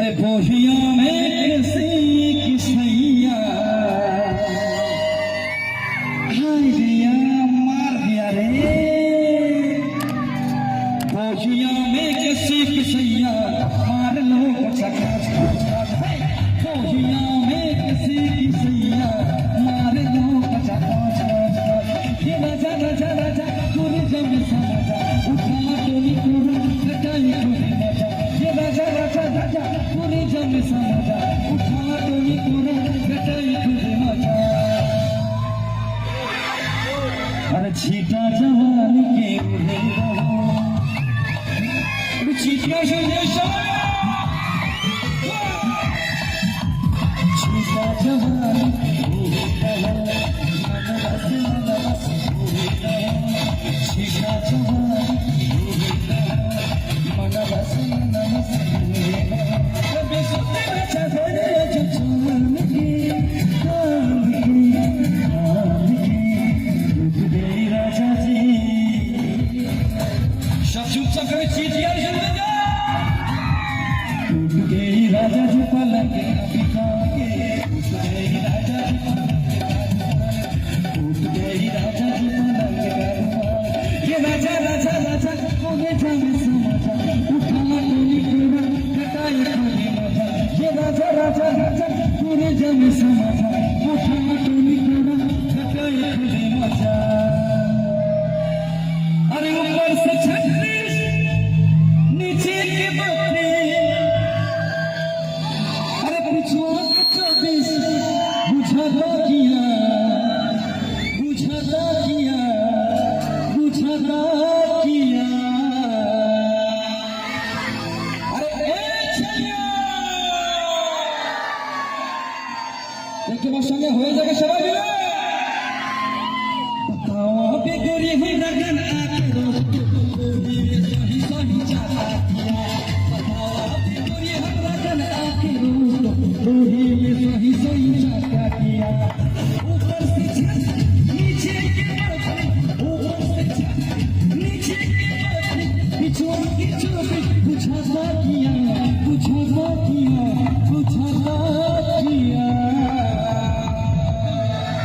अरे बोहिया में किसी की सैया हाय दिया मार दिया रे। बोहिया में किसी की सैया मार लो चका बोहिया में किसी की सैया मार लो चका ये राजा राजा राजा पूरी जम समझा उठा टोली पूरा कटाई पूरी मजा ये राजा राजा राजा पूरी जम समझा उठा टोली पूरा कटाई पूरी मजा। अरे छीटा जवानी के उड़े रहो छीटा छीटा जवानी के उड़े रहो राजा जी पलंग टूट गई राजा जी पलंग ये राजा राजा राजा कोने जाने समझा उठा टोली पूरा कटाई पूरी मजा ये राजा राजा राजा कोने जाने समझा उठा टोली पूरा कटाई पूरी मजा। अरे ऊपर से 36 नीचे के 32 अरे पिछुआ के 24 बुझाता किया बुझाता किया बुझाता किया। अरे छलिया देखो আমার সঙ্গে হয়ে যাবে সবাই মিলে बताओ बेगोरी हुई लगन आके